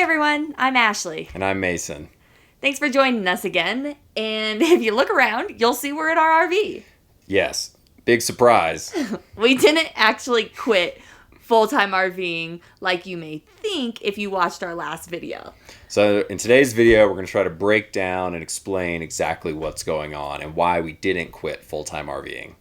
everyone, I'm Ashley. And I'm Mason. Thanks for joining us again. And if you look around, you'll see we're in our RV. Yes, big surprise. We didn't actually quit full-time RVing like you may think if you watched our last video. So in today's video, we're going to try to break down and explain exactly what's going on and why we didn't quit full-time RVing.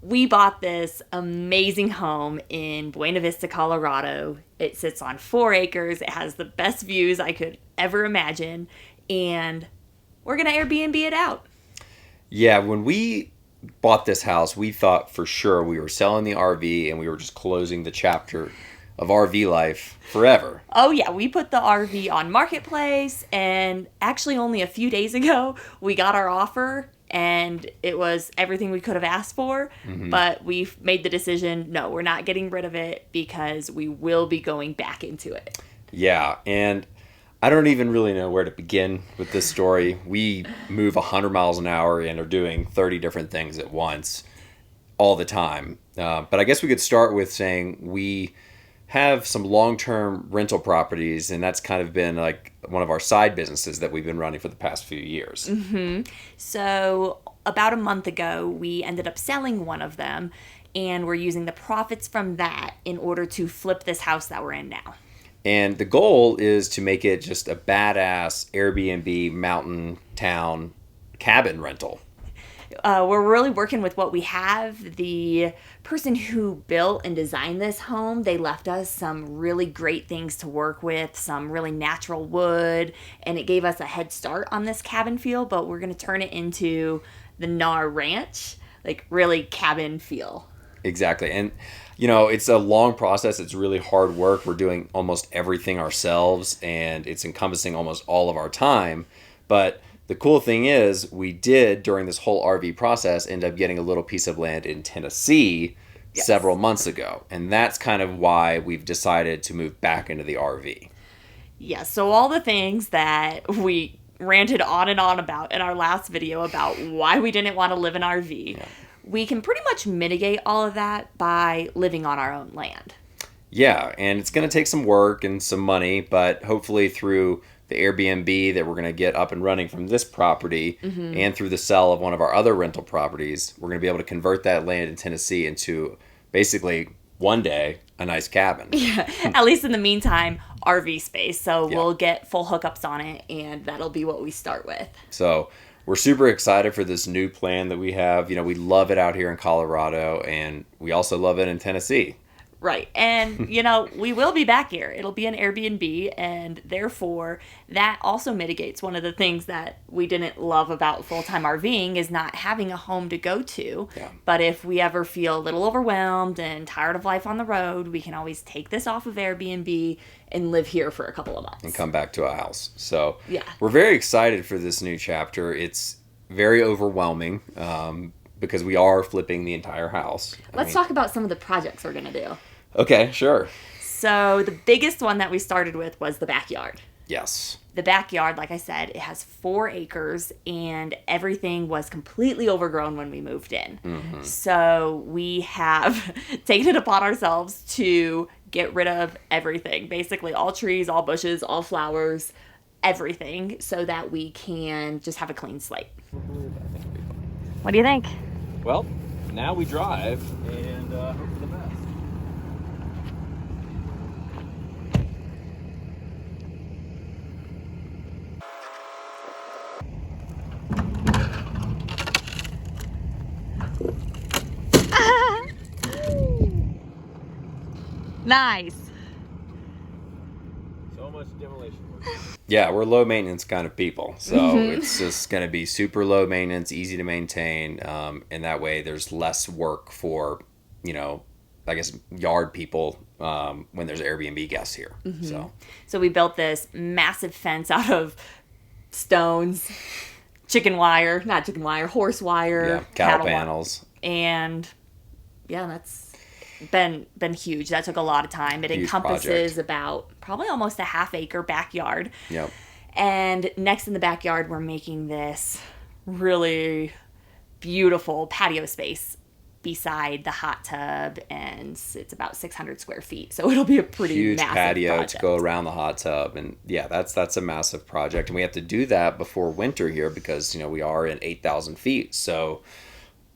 We bought this amazing home in Buena Vista, Colorado. It sits on 4 acres. It has the best views I could ever imagine. And we're going to Airbnb it out. Yeah, when we bought this house, we thought for sure we were selling the RV and we were just closing the chapter of RV life forever. Oh yeah, we put the RV on Marketplace, and actually only a few days ago, we got our offer. And it was everything we could have asked for, but we've made the decision, no, we're not getting rid of it because we will be going back into it. Yeah, and I don't even really know where to begin with this story. We move 100 miles an hour and are doing 30 different things at once all the time. But I guess we could start with saying we have some long-term rental properties, and that's kind of been like one of our side businesses that we've been running for the past few years. So about a month ago, we ended up selling one of them, and we're using the profits from that in order to flip this house that we're in now. And the goal is to make it just a badass Airbnb mountain town cabin rental. We're really working with what we have. The person who built and designed this home, they left us some really great things to work with, some really natural wood, and it gave us a head start on this cabin feel, but we're going to turn it into the GNAR Ranch, like really cabin feel. Exactly. And, you know, it's a long process. It's really hard work. We're doing almost everything ourselves, and it's encompassing almost all of our time. But the cool thing is we did, during this whole RV process, end up getting a little piece of land in Tennessee several months ago. And that's kind of why we've decided to move back into the RV. Yeah, so all the things that we ranted on and on about in our last video about why we didn't want to live in RV, we can pretty much mitigate all of that by living on our own land. Yeah, and it's going to take some work and some money, but hopefully through the Airbnb that we're going to get up and running from this property and through the sale of one of our other rental properties, we're going to be able to convert that land in Tennessee into basically one day a nice cabin. Yeah, at least in the meantime, RV space. So we'll get full hookups on it, and that'll be what we start with. So we're super excited for this new plan that we have. You know, we love it out here in Colorado, and we also love it in Tennessee. Right. And, you know, we will be back here. It'll be an Airbnb, and therefore that also mitigates one of the things that we didn't love about full-time RVing is not having a home to go to. Yeah. But if we ever feel a little overwhelmed and tired of life on the road, we can always take this off of Airbnb and live here for a couple of months. And come back to a house. So yeah, we're very excited for this new chapter. It's very overwhelming because we are flipping the entire house. Let's talk about some of the projects we're going to do. Okay, sure. So the biggest one that we started with was the backyard. Yes. The backyard, like I said, it has 4 acres, and everything was completely overgrown when we moved in. So we have taken it upon ourselves to get rid of everything. Basically all trees, all bushes, all flowers, everything, so that we can just have a clean slate. What do you think? Well, now we drive and hope for the best. Nice. So much demolition work. Yeah, we're low maintenance kind of people. So it's just going to be super low maintenance, easy to maintain. And that way there's less work for, you know, I guess yard people when there's Airbnb guests here. So we built this massive fence out of stones, horse wire, cattle panels. And yeah, been huge. That took a lot of time. It Huge encompasses project. about probably almost a half-acre backyard. Yep. And next in the backyard, we're making this really beautiful patio space beside the hot tub, and it's about 600 square feet. So it'll be a pretty Huge massive patio project. to go around the hot tub, and yeah, that's a massive project, and we have to do that before winter here because we are in 8,000 feet. So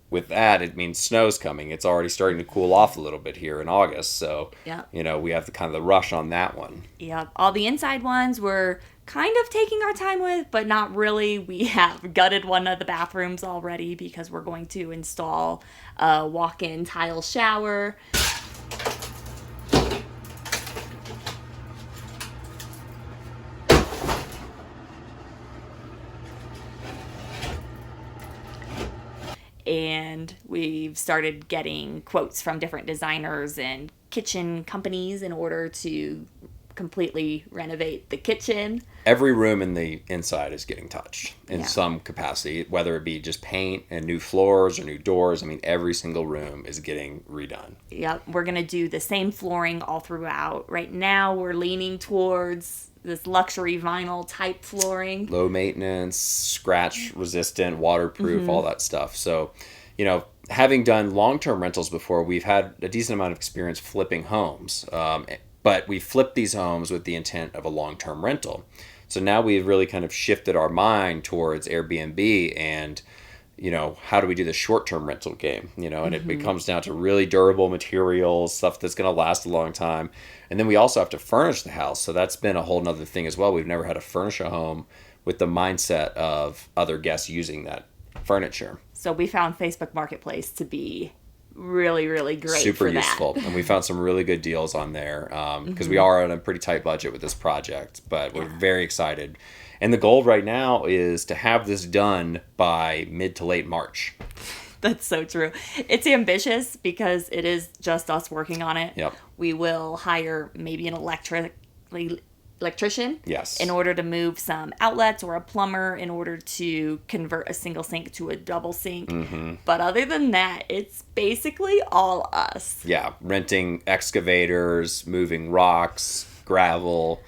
with that, it means snow's coming. It's already starting to cool off a little bit here in August. So Yep. we have the kind of the rush on that one. Yep. All the inside ones we're kind of taking our time with, but not really. We have gutted one of the bathrooms already because we're going to install a walk-in tile shower. And we've started getting quotes from different designers and kitchen companies in order to completely renovate the kitchen. Every room in the inside is getting touched in Yeah. some capacity, whether it be just paint and new floors or new doors. I mean, every single room is getting redone. Yep, we're going to do the same flooring all throughout. Right now, we're leaning towards this luxury vinyl type flooring. Low maintenance, scratch resistant, waterproof, all that stuff. So, having done long-term rentals before, we've had a decent amount of experience flipping homes. But we flipped these homes with the intent of a long-term rental. So now we've really kind of shifted our mind towards Airbnb and, how do we do the short-term rental game? And it comes down to really durable materials, stuff that's going to last a long time. And then we also have to furnish the house. So that's been a whole nother thing as well. We've never had to furnish a home with the mindset of other guests using that furniture. So we found Facebook Marketplace to be really, really great Super for that. useful. And we found some really good deals on there because we are on a pretty tight budget with this project, but we're very excited. And the goal right now is to have this done by mid to late March. That's so true. It's ambitious because it is just us working on it. Yep. We will hire maybe an electrician Yes. in order to move some outlets, or a plumber in order to convert a single sink to a double sink. But other than that, it's basically all us. Yeah. Renting excavators, moving rocks, gravel,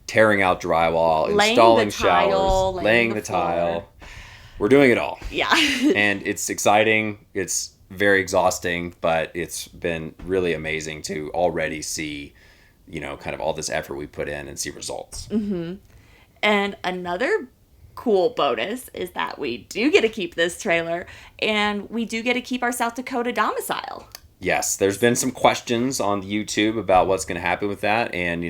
tearing out drywall, Laying installing the tile, showers, laying the floor. tile. We're doing it all. Yeah. And it's exciting. It's very exhausting, but it's been really amazing to already see, kind of all this effort we put in and see results. And another cool bonus is that we do get to keep this trailer, and we do get to keep our South Dakota domicile. Yes, there's been some questions on YouTube about what's going to happen with that, and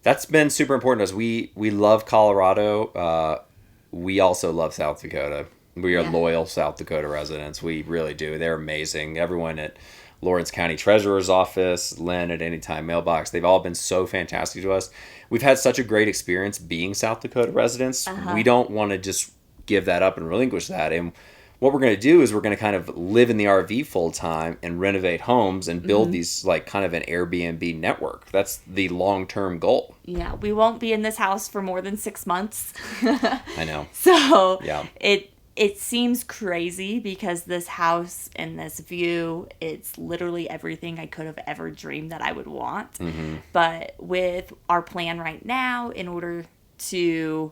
that's been super important to us. We love Colorado. We also love South Dakota. We are loyal South Dakota residents. We really do. They're amazing. Everyone at Lawrence County Treasurer's Office, Lynn at Anytime Mailbox, they've all been so fantastic to us. We've had such a great experience being South Dakota residents. We don't want to just give that up and relinquish that. And what we're going to do is we're going to kind of live in the RV full time and renovate homes and build these like kind of an Airbnb network. That's the long-term goal. Yeah, we won't be in this house for more than 6 months. I know. So Yeah. it seems crazy because this house and this view, it's literally everything I could have ever dreamed that I would want. But with our plan right now, in order to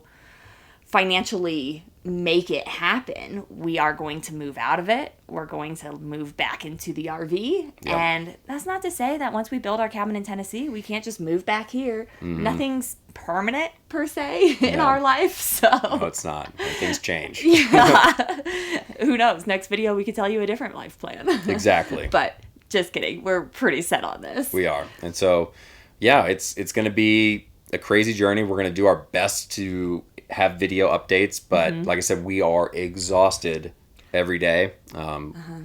financially make it happen, we are going to move out of it. We're going to move back into the RV. Yep. And that's not to say that once we build our cabin in Tennessee, we can't just move back here. Nothing's permanent per se in No. our life. So No, it's not. Things change. who knows? Next video, we could tell you a different life plan. Exactly. But just kidding. We're pretty set on this. We are. And so, yeah, it's going to be a crazy journey. We're going to do our best to have video updates, but like I said, we are exhausted every day.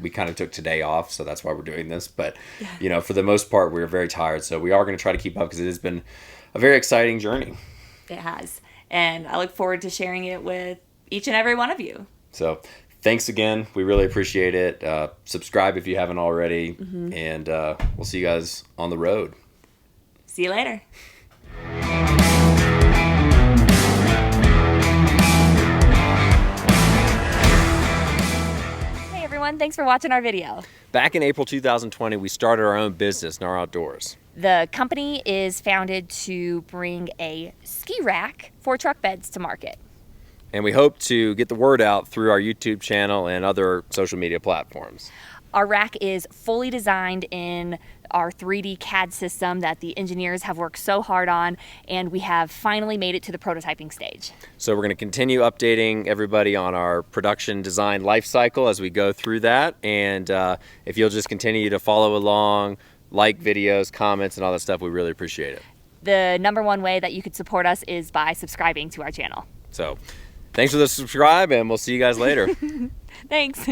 We kind of took today off, so that's why we're doing this. But, for the most part, we're very tired. So we are going to try to keep up because it has been a very exciting journey. It has. And I look forward to sharing it with each and every one of you. So thanks again. We really appreciate it. Subscribe if you haven't already. And we'll see you guys on the road. See you later. everyone. Thanks for watching our video. Back in April 2020, we started our own business, GNAR Outdoors. The company is founded to bring a ski rack for truck beds to market. And we hope to get the word out through our YouTube channel and other social media platforms. Our rack is fully designed in our 3D CAD system that the engineers have worked so hard on, and we have finally made it to the prototyping stage. So we're going to continue updating everybody on our production design life cycle as we go through that. And if you'll just continue to follow along, like videos, comments, and all that stuff, we really appreciate it. The number one way that you could support us is by subscribing to our channel. So thanks for the subscribe, and we'll see you guys later. Thanks.